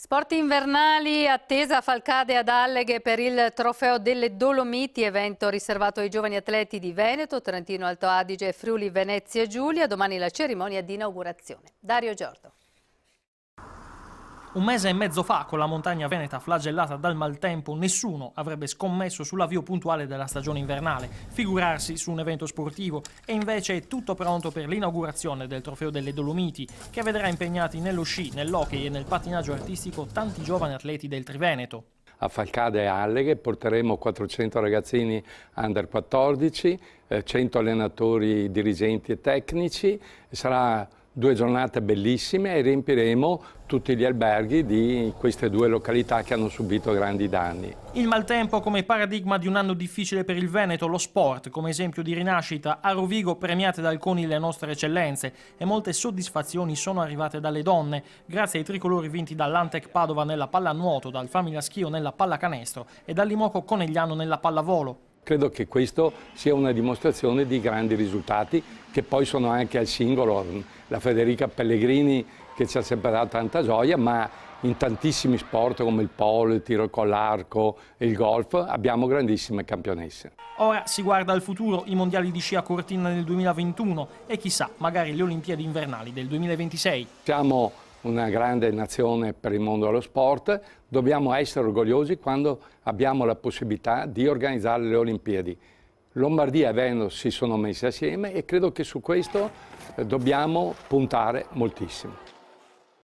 Sport invernali, attesa a Falcade e ad Alleghe per il Trofeo delle Dolomiti, evento riservato ai giovani atleti di Veneto, Trentino Alto Adige, Friuli, Venezia Giulia. Domani la cerimonia di inaugurazione. Dario Giordo. Un mese e mezzo fa, con la montagna veneta flagellata dal maltempo, nessuno avrebbe scommesso sull'avvio puntuale della stagione invernale, figurarsi su un evento sportivo, e invece è tutto pronto per l'inaugurazione del Trofeo delle Dolomiti, che vedrà impegnati nello sci, nell'hockey e nel pattinaggio artistico tanti giovani atleti del Triveneto. A Falcade e Alleghe porteremo 400 ragazzini under 14, 100 allenatori, dirigenti e tecnici. Sarà 2 giornate bellissime e riempiremo tutti gli alberghi di queste 2 località che hanno subito grandi danni. Il maltempo come paradigma di un anno difficile per il Veneto, lo sport come esempio di rinascita, a Rovigo premiate dal CONI le nostre eccellenze e molte soddisfazioni sono arrivate dalle donne, grazie ai tricolori vinti dall'Antec Padova nella pallanuoto, dal Famiglia Schio nella pallacanestro e dall'Imoco Conegliano nella pallavolo. Credo che questo sia una dimostrazione di grandi risultati che poi sono anche al singolo. La Federica Pellegrini che ci ha sempre dato tanta gioia, ma in tantissimi sport come il polo, il tiro con l'arco e il golf abbiamo grandissime campionesse. Ora si guarda al futuro, i mondiali di sci a Cortina nel 2021 e chissà, magari le Olimpiadi invernali del 2026. Siamo una grande nazione per il mondo dello sport, dobbiamo essere orgogliosi quando abbiamo la possibilità di organizzare le Olimpiadi. Lombardia e Veneto si sono messi assieme e credo che su questo dobbiamo puntare moltissimo.